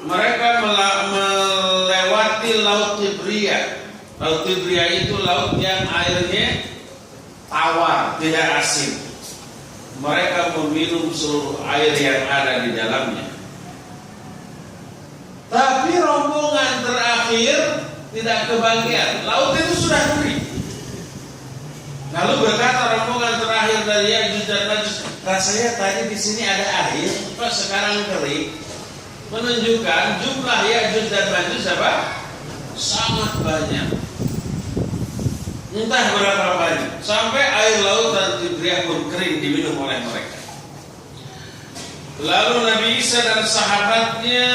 Mereka melewati Laut Tibriyah. Laut Tibriyah itu laut yang airnya tawar, tidak asin. Mereka meminum seluruh air yang ada di dalamnya. Tapi rombongan terakhir tidak kebagian. Laut itu sudah kering. Lalu berkata rombongan terakhir dari Ya'juj dan Ma'juj, rasanya tadi di sini ada air, kok sekarang kering? Menunjukkan jumlah Ya'juj dan Ma'juj apa? Sangat banyak. Entah berapa banyak, sampai air laut dan Tibriyah pun kering diminum oleh mereka. Lalu Nabi Isa dan sahabatnya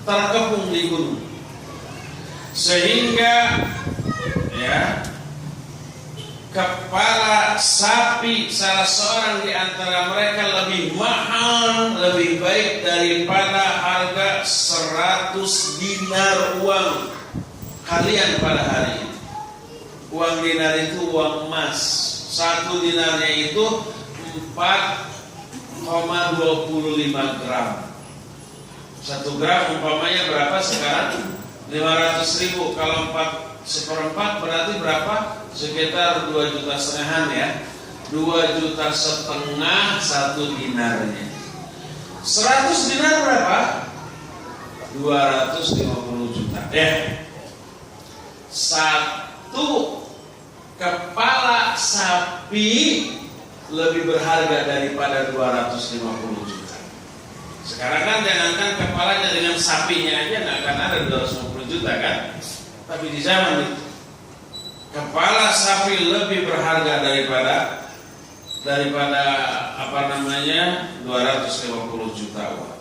terkepung di gunung, sehingga kepala sapi salah seorang di antara mereka lebih mahal, lebih baik daripada harga 100 dinar uang kalian pada hari ini. Uang dinar itu uang emas. 1 dinarnya itu 4,25 gram. 1 gram umpamanya berapa sekarang? 500.000. Kalau 4/4 berarti berapa? Sekitar 2,5 juta ya. 2,5 juta 1 dinarnya. 100 dinar berapa? 250 juta. Ya. 1 kepala sapi lebih berharga daripada 250 juta. Sekarang kan jangankan kepalanya, dengan sapinya aja nggak akan ada 250 juta kan? Tapi di zaman itu kepala sapi lebih berharga daripada 250 juta uang.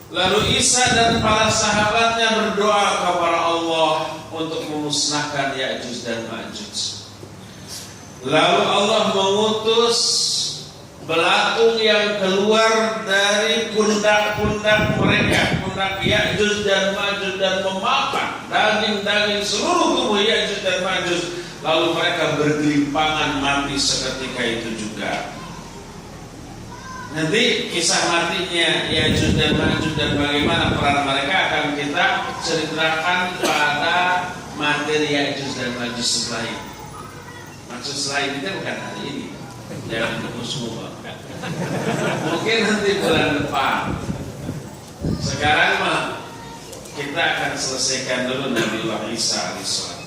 Lalu Isa dan para sahabatnya berdoa kepada Allah untuk memusnahkan Ya'juj dan Ma'juj. Lalu Allah mengutus belatung yang keluar dari pundak-pundak mereka, pundak Ya'juj dan Ma'juj, dan memakan daging-daging seluruh tubuh Ya'juj dan Ma'juj. Lalu mereka bergelimpangan mati seketika itu juga. Nanti kisah matinya Ya'juj dan Ma'juj dan bagaimana peran mereka akan kita ceritakan pada materi Ya'juj dan Ma'juj setelah ini. Maksud setelah ini kan bukan hari ini, jangan tunggu semua. Mungkin nanti bulan depan. Sekarang mah kita akan selesaikan dulu Nabiullah Isa alaihissalam.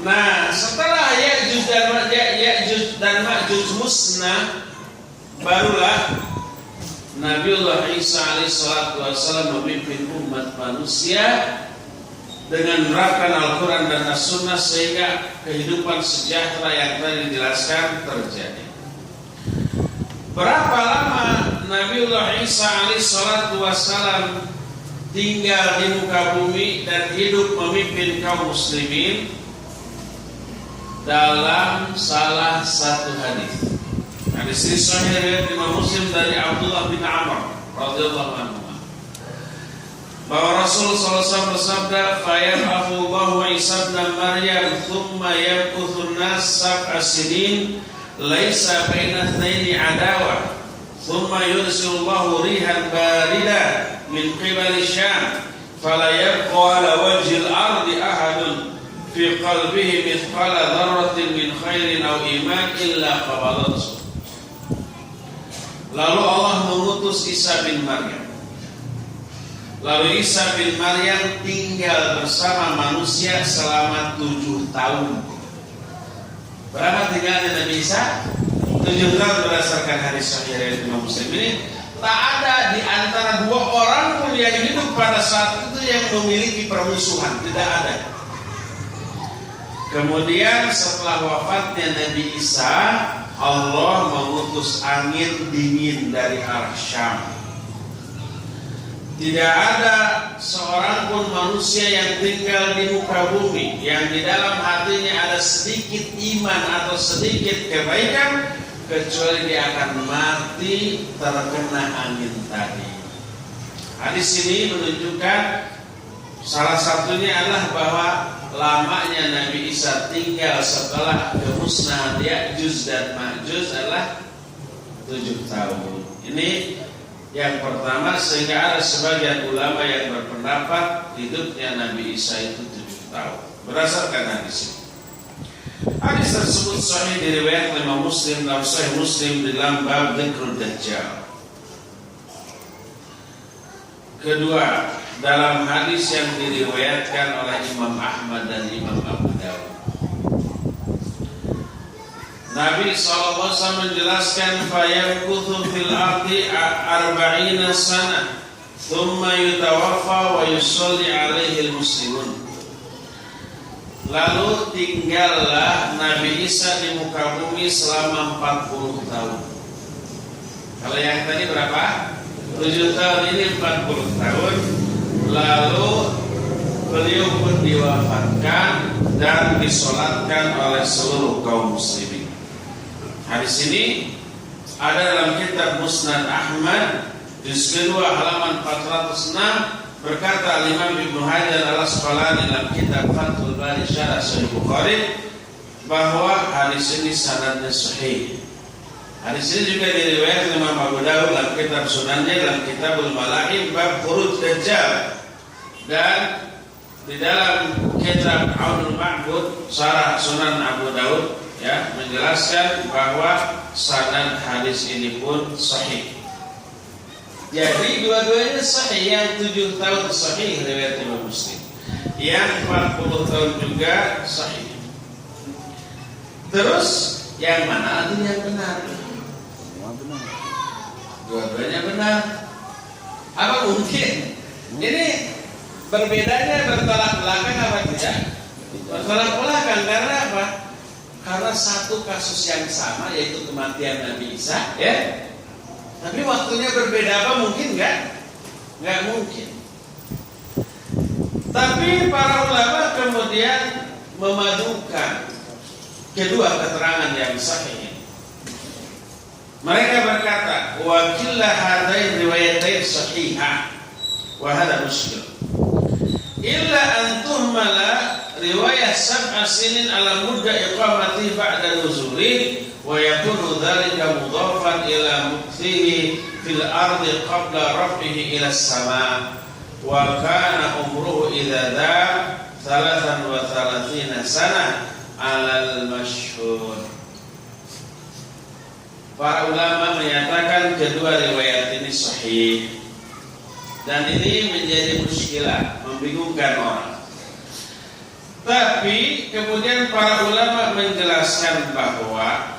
Nah, setelah Ya'juj dan Ma'juj musnah, barulah Nabiullah Isa alaihissalam memimpin umat manusia dengan menerapkan Al-Quran dan As-Sunnah sehingga kehidupan sejahtera yang tadi dijelaskan terjadi. Berapa lama Nabiullah Isa alaihissalam tinggal di muka bumi dan hidup memimpin kaum muslimin? Dalam salah satu hadis ini sahih riwayat Imam Muslim dari Abdullah bin Amr radhiyallahu anhu, bahwa Rasul SAW bersabda, "Fayab'athu Allahu Isa ibn Maryam thumma yamkuthu an-nas sab'a sinin laisa baina ithnaini adawah thumma yursilu Allahu rihan barida min qibali Syam fala yabqa ala wajhil ardi ahadun fi qalbihi mithqala dzarratin min khairin aw iman illa qabalathu." Lalu Allah mengutus Isa bin Maryam. Lalu Isa bin Maryam tinggal bersama manusia selama 7 tahun. Berapa tinggalnya Nabi Isa? 7 tahun berdasarkan hadis sahih riwayat Imam Muslim ini. Tak ada di antara 2 orang pun yang hidup pada saat itu yang memiliki permusuhan, tidak ada. Kemudian setelah wafatnya Nabi Isa, Allah mengutus angin dingin dari arah Syam. Tidak ada seorang pun manusia yang tinggal di muka bumi yang di dalam hatinya ada sedikit iman atau sedikit kebaikan, kecuali dia akan mati terkena angin tadi. Hadis ini menunjukkan salah satunya adalah bahwa lamanya Nabi Isa tinggal setelah kemusnahan Ya'juj dan Ma'juj adalah 7 tahun. Ini yang pertama, sehingga ada sebagian ulama yang berpendapat hidupnya Nabi Isa itu 7 tahun berdasarkan hadis ini. Hadis tersebut sahih diriwayatkan Imam Muslim dalam Sahih Muslim dalam bab Dzikrud Dajjal. Kedua, dalam hadis yang diriwayatkan oleh Imam Ahmad dan Imam Abu Dawud, Nabi SAW menjelaskan, "Fayamkuthu fil ardi 40 sana, thumma yutawaffa wa yusalli alaihi al-muslimun." Lalu tinggallah Nabi Isa di muka bumi selama 40 tahun. Kalau yang tadi berapa? 7 tahun, ini 40 tahun. Lalu beliau pun diwafatkan dan disolatkan oleh seluruh kaum muslimin. Hadis ini ada dalam kitab Musnad Ahmad juz kedua halaman 406 Berkata Imam Ibnu Hajar al-Asqalani dalam kitab Fathul Bari Syarah Sahih Bukhari bahwa hadis ini sanadnya sahih. Hadis ini juga diriwayatkan Imam Abu Dawud dalam kitab Sunannya, dalam Kitabul Malahim bab Khuruj Dajjal, dan di dalam kitab Aunul Ma'bud Syarah Sunan Abu Dawud ya menjelaskan bahwa sanad hadis ini pun sahih. Jadi dua-duanya sahih. Yang 7 tahun sahih riwayat Imam Muslim, yang 40 tahun juga sahih. Terus yang mana itu yang benar? Dua-duanya benar. Apa mungkin? Ini berbedanya bertolak belakang apa tidak? Bertolak belakang karena apa? Karena satu kasus yang sama, yaitu kematian Nabi Isa, ya. Tapi waktunya berbeda, apa mungkin nggak? Nggak mungkin. Tapi para ulama kemudian memadukan kedua keterangan yang sahih. Mereka berkata, wa killah hadain riwayatain sahihah wa hadha mushkil. Illa an tuhmala riwayat sab'a sinin ala mudda iqamati ba'da nuzuli wa yakunu dhalika mudhafan ila mukthihi fil ardi qabla raf'ihi ila as-sama' wa kana umruhu idza dha 33 sana alal masyhur. Para ulama menyatakan kedua riwayat ini sahih, dan ini menjadi muskilah, membingungkan orang. Tapi kemudian para ulama menjelaskan bahwa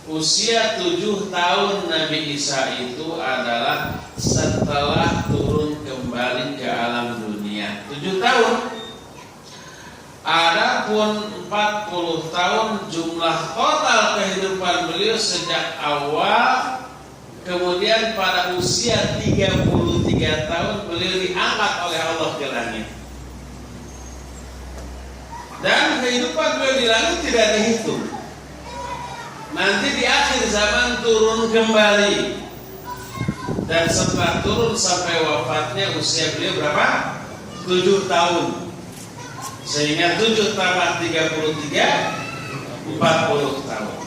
usia 7 tahun Nabi Isa itu adalah setelah turun kembali ke alam dunia. 7 tahun. Adapun 40 tahun jumlah total kehidupan beliau sejak awal, kemudian pada usia 33 tahun beliau diangkat oleh Allah ke langit. Dan kehidupan beliau di langit tidak dihitung. Nanti di akhir zaman turun kembali. Dan setelah turun sampai wafatnya usia beliau berapa? 7 tahun. Sehingga 7 tambah 33 40 tahun.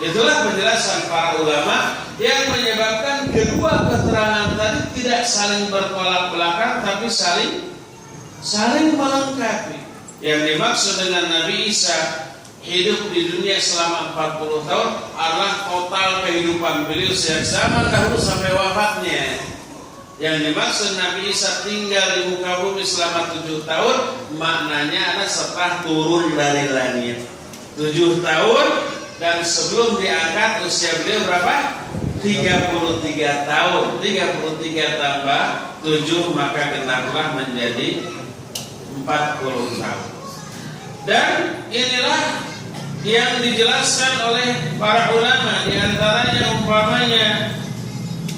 Itulah penjelasan para ulama yang menyebabkan kedua keterangan tadi tidak saling bertolak belakang, tapi saling melengkapi. Yang dimaksud dengan Nabi Isa hidup di dunia selama 40 tahun adalah total kehidupan beliau sejak zaman dahulu sampai wafatnya. Yang dimaksud Nabi Isa tinggal di muka bumi selama 7 tahun, maknanya ada setelah turun dari langit 7 tahun, dan sebelum diangkat usia beliau berapa? 33 tahun. 33 tambah 7 maka genaplah menjadi 40 tahun. Dan inilah yang dijelaskan oleh para ulama, diantaranya umpamanya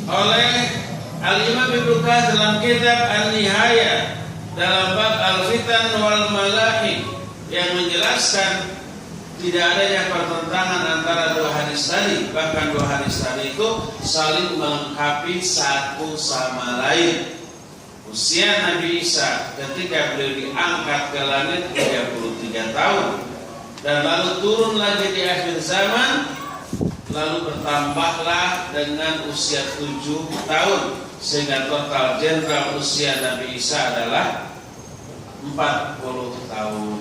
oleh Al-Imam Ibnu Katsir dalam kitab An-Nihayah dalam bab Al-Fitan wal Malahib, yang menjelaskan tidak adanya pertentangan antara dua hadis tadi. Bahkan dua hadis tadi itu saling melengkapi satu sama lain. Usia Nabi Isa ketika beliau diangkat ke langit 33 tahun, dan lalu turun lagi di akhir zaman, lalu bertambahlah dengan usia 7 tahun, sehingga total jenderal usia Nabi Isa adalah 40 tahun.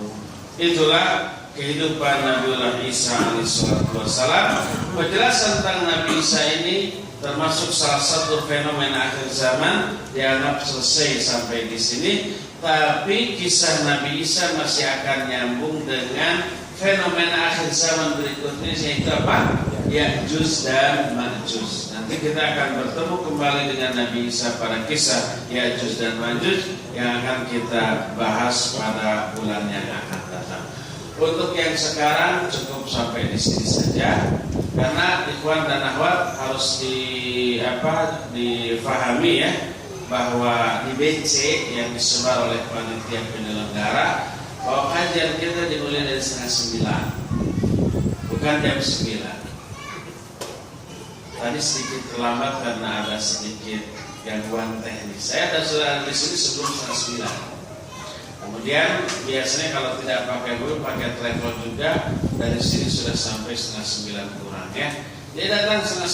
Itulah kehidupan Nabiullah Isa alaihissalam. Penjelasan tentang Nabi Isa ini termasuk salah satu fenomena akhir zaman, dianggap selesai sampai di sini. Tapi kisah Nabi Isa masih akan nyambung dengan fenomena akhir zaman berikutnya, yaitu apa? Ya'juj dan Ma'juj. Nanti kita akan bertemu kembali dengan Nabi Isa pada kisah Ya'juj dan Ma'juj yang akan kita bahas pada bulan yang akan datang. Untuk yang sekarang cukup sampai di sini saja, karena ikhwan dan akhwat harus difahami ya, bahwa di BC yang disebar oleh panitia penyelenggara, bahwa kajian kita dimulai dari 8:30, bukan jam 9. Tadi sedikit terlambat karena ada sedikit gangguan teknis. Saya sudah di sini sebelum setengah 9. Kemudian biasanya kalau tidak pakai mobil, pakai travel juga. Dari sini sudah sampai setengah 9 kurang ya. Jadi datang setengah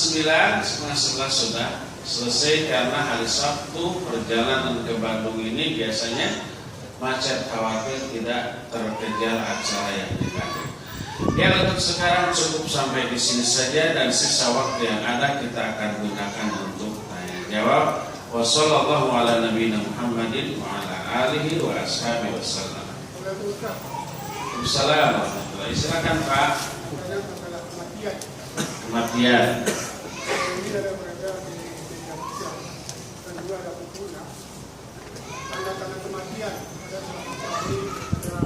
9, setengah 11 sudah selesai karena hari Sabtu perjalanan ke Bandung ini biasanya macet, khawatir tidak terkejar acara yang ditagih. Ya, untuk sekarang cukup sampai di sini saja dan sisa waktu yang ada kita akan gunakan untuk tanya jawab. Wassallallahu ala nabiyina Muhammadin wa ala alihi wa ashabihi wasallam. Waalaikumsalam warahmatullahi. Silakan Pak. Kematian. Tanda-tanda kematian ada 1 hari, ada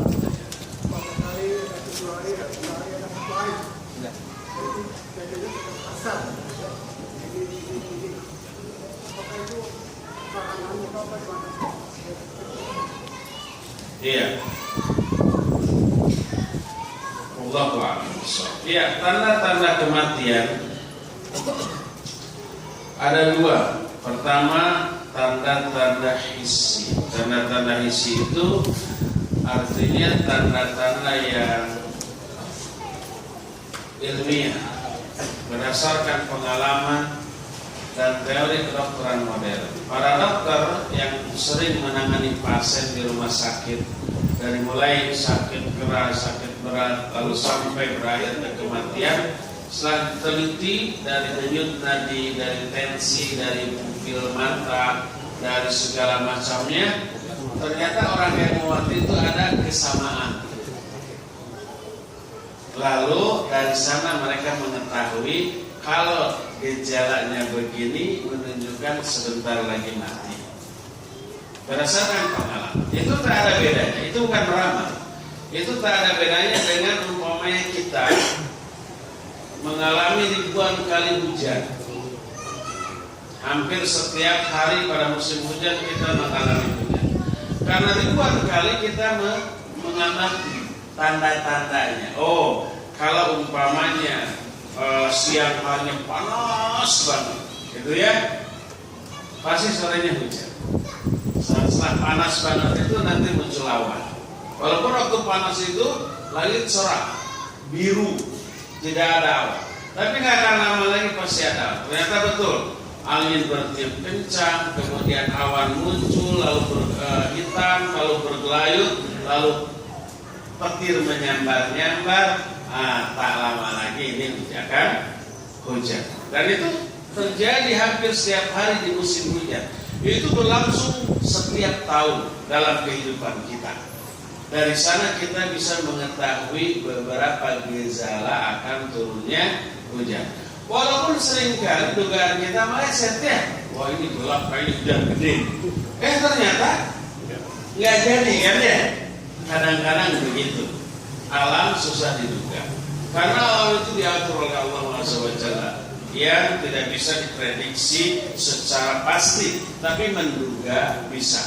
4 hari, ada 7 hari, ada 3 hari, ada 1 hari. Jadi jadinya asal. Jadi apakah itu bahan apa gimana? Iya. Allahu a'lam. Iya, tanda-tanda kematian ada 2. Pertama, tanda-tanda hissi. Tanda-tanda hissi itu artinya tanda-tanda yang ilmiah berdasarkan pengalaman dan teori kedokteran modern. Para dokter yang sering menangani pasien di rumah sakit dari mulai sakit keras, sakit berat, lalu sampai berakhir ke kematian, setelah diteliti dari denyut nadi, dari tensi, dari pupil mata, dari segala macamnya, ternyata orang yang mati itu ada kesamaan. Lalu dari sana mereka mengetahui kalau gejalanya begini menunjukkan sebentar lagi mati. Berdasarkan pengalaman, itu tak ada bedanya. Itu bukan meramal. Itu tak ada bedanya dengan umpamanya kita mengalami ribuan kali hujan. Hampir setiap hari pada musim hujan kita mengalami hujan. Karena ribuan kali kita mengamati tanda-tandanya. Oh, kalau umpamanya siang harinya panas banget, gitu ya, pasti sorenya hujan. Setelah panas banget itu nanti muncul awan. Walaupun waktu panas itu langit cerah, biru, tidak ada awan. Tapi nggak akan lama lagi pasti ada awan. Ternyata betul, angin bertiup kencang, kemudian awan muncul, lalu hitam, lalu bergelayut, lalu petir menyambar-nyambar. Tak lama lagi ini akan hujan. Dan itu terjadi hampir setiap hari di musim hujan. Itu berlangsung setiap tahun dalam kehidupan kita. Dari sana kita bisa mengetahui beberapa gejala akan turunnya hujan. Walaupun seringkali dugaan kita meleset ya, wah ini gelap kayaknya hujan gede. Ternyata nggak jadi kan ya. Kadang-kadang begitu. Alam susah diduga. Karena alam itu diatur oleh Allah SWT yang tidak bisa diprediksi secara pasti, tapi menduga bisa.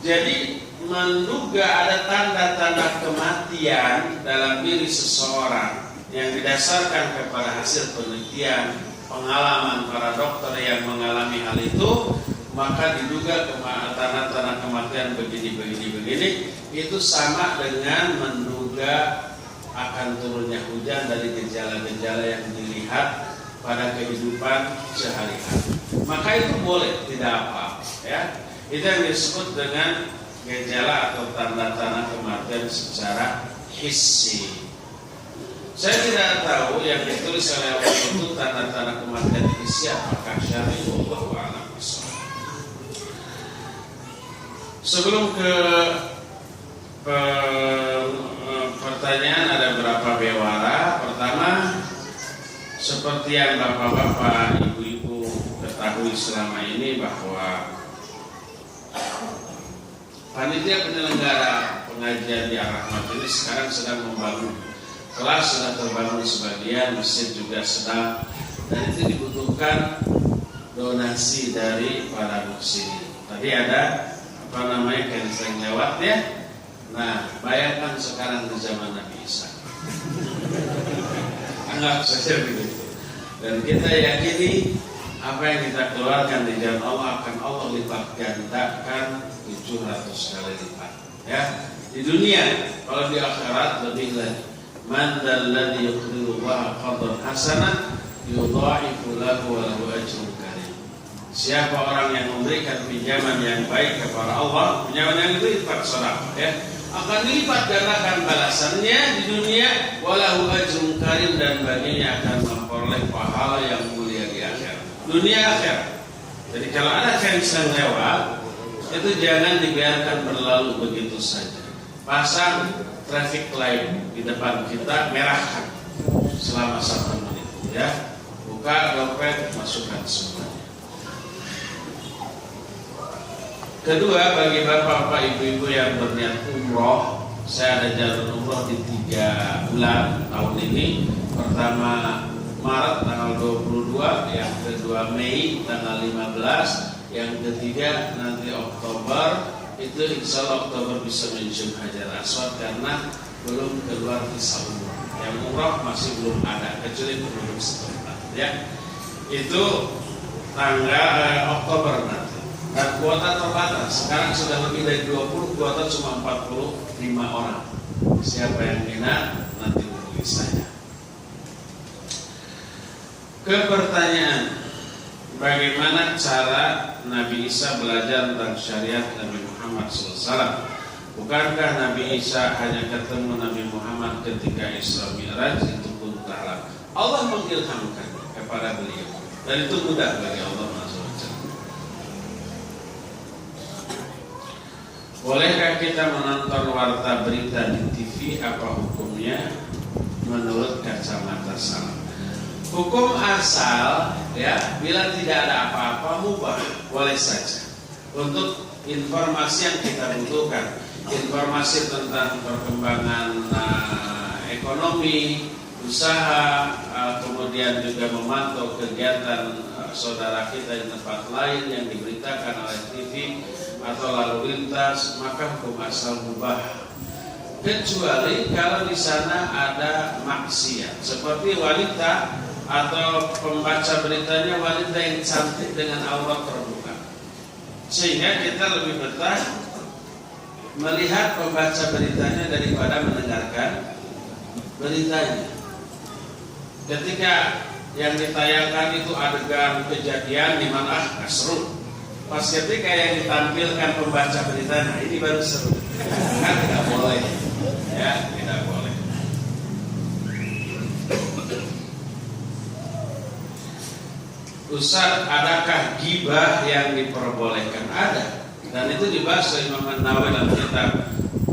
Jadi menduga ada tanda-tanda kematian dalam diri seseorang yang didasarkan kepada hasil penelitian, pengalaman para dokter yang mengalami hal itu, maka diduga tanda-tanda kematian begini, itu sama dengan menduga akan turunnya hujan dari gejala-gejala yang dilihat pada kehidupan sehari-hari. Maka itu boleh, tidak apa-apa ya. Itu yang disebut dengan gejala atau tanda-tanda kematian secara hissi. Saya tidak tahu yang ditulis oleh Allah itu tanda-tanda kematian hissi apakah syar'i, wallahu a'lam bishawab. Sebelum ke pertanyaan, ada berapa bewara. Pertama, seperti yang bapak-bapak, ibu-ibu ketahui selama ini bahwa panitia penyelenggara pengajian di Ar-Rahmat ini sekarang sedang membangun kelas, sudah terbangun sebagian, masjid juga sedang, dan itu dibutuhkan donasi dari para muslimin. Tadi ada cancel lewat ya. Nah, bayangkan sekarang di zaman Nabi Isa. Anggap saja begitu. Dan kita yakini apa yang kita keluarkan di jalan Allah akan Allah lipat gandakan 700 kali lipat. Ya, di dunia, kalau di akhirat lebih lagi. Man dzalladzi yuqridu Allah qardan hasanan yudha'ifu lahu wa lahu ajrun karim. Siapa orang yang memberikan pinjaman yang baik kepada Allah, pinjaman yang itu lipat sedekah, ya, akan dilipat gandakan balasannya di dunia, walahu ajrun karim, dan baginya akan memperoleh pahala yang mulia di akhirat. Dunia akhirat. Jadi kalau ada fans yang lewat, itu jangan dibiarkan berlalu begitu saja. Pasang traffic light di depan kita, merahkan selama 1 menit, ya. Buka dompet, masukkan semuanya. Kedua, bagi bapak-bapak, ibu-ibu yang berniat umroh, saya ada jalur umroh di 3 bulan tahun ini. Pertama Maret tanggal 22, yang kedua Mei tanggal 15, yang ketiga nanti Oktober. Itu insya Allah Oktober bisa mencium Hajar Aswad karena belum keluar visa umroh. Yang umroh masih belum ada kecuali penduduk setempat, ya. Itu tanggal Oktober nanti. Dan kuota terbatas. Sekarang sudah lebih dari 20, kuota cuma 45 orang. Siapa yang minat nanti hubungi saya. Kepertanyaan, bagaimana cara Nabi Isa belajar tentang syariat Nabi Muhammad SAW? Bukankah Nabi Isa hanya ketemu Nabi Muhammad ketika Isra Mi'raj? Itu pun ta'ala Allah mengilhamkan kepada beliau, dan itu mudah bagi Allah SWT. Bolehkah kita menonton warta berita di TV? Apa hukumnya menurut kacamata salam? Hukum asal, ya, bila tidak ada apa-apa mubah, boleh saja. Untuk informasi yang kita butuhkan, informasi tentang perkembangan ekonomi, usaha, kemudian juga memantau kegiatan saudara kita di tempat lain yang diberitakan oleh TV atau lalu lintas, maka hukum asal mubah. Kecuali kalau di sana ada maksiat, seperti wanita atau pembaca beritanya wanita yang cantik dengan aurat terbuka, sehingga kita lebih betah melihat pembaca beritanya daripada mendengarkan beritanya. Ketika yang ditayangkan itu adegan kejadian di mana nggak seru, pas ketika yang ditampilkan pembaca beritanya ini baru seru, kan tidak boleh, ya, tidak boleh. Ustaz, adakah ghibah yang diperbolehkan? Ada, dan itu dibahas oleh Imam An-Nawawi dalam kitab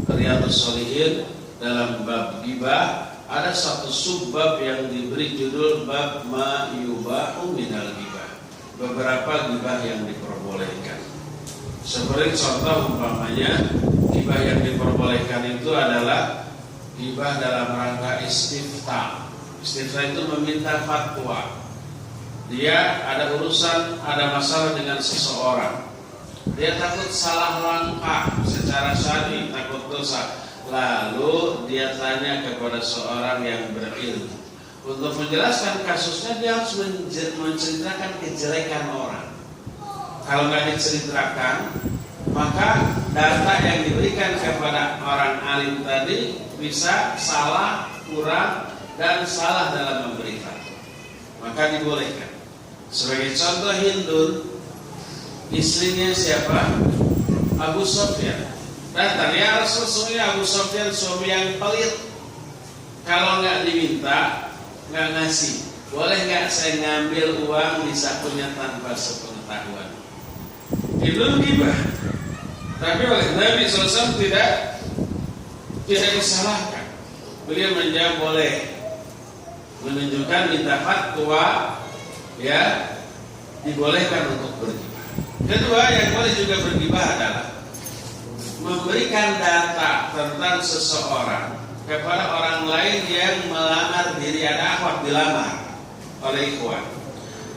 Riyadhus Shalihin. Dalam bab ghibah ada satu subbab yang diberi judul bab ma yubahu minal ghibah, beberapa ghibah yang diperbolehkan. Seperti contoh umpamanya, ghibah yang diperbolehkan itu adalah ghibah dalam rangka istifta. Istifta itu meminta fatwa. Dia ada urusan, ada masalah dengan seseorang. Dia takut salah langkah secara syar'i, takut dosa. Lalu dia tanya kepada seorang yang berilmu. Untuk menjelaskan kasusnya, dia harus menceritakan kejelekan orang. Kalau nggak diceritakan, maka data yang diberikan kepada orang alim tadi bisa salah, kurang, dan salah dalam memberitahu. Maka dibolehkan. Sebagai contoh, Hindun, istrinya siapa? Abu Sufyan. Datang, ya Rasulullah, Abu Sufyan suami yang pelit. Kalau nggak diminta, nggak ngasih. Boleh nggak saya ngambil uang di sakunya tanpa sepengetahuan? Itu ghibah. Tapi oleh Nabi SAW tidak disalahkan. Beliau menjawab boleh, menunjukkan minta fatwa, ya, dibolehkan untuk berghibah. Kedua, yang boleh juga berghibah adalah memberikan data tentang seseorang kepada orang lain yang melamar diri. Ada akhwat dilamar oleh ikhwan.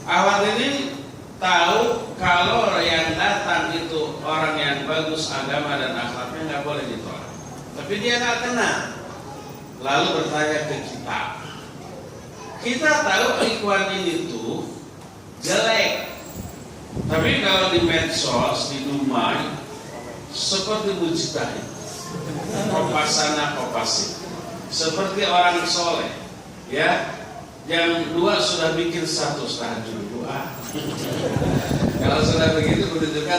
Akhwat ini tahu kalau yang datang itu orang yang bagus agama dan akhlaknya, nggak boleh ditolak. Tapi dia nggak kenal, lalu bertanya ke kita. Kita tahu ikhwan ini tuh jelek. Tapi kalau di medsos, di Dumai, seperti mujtahid, kopasana kopasi, seperti orang soleh, ya. Jam 2 sudah bikin 1 tahajud doa. Kalau sudah begitu menunjukkan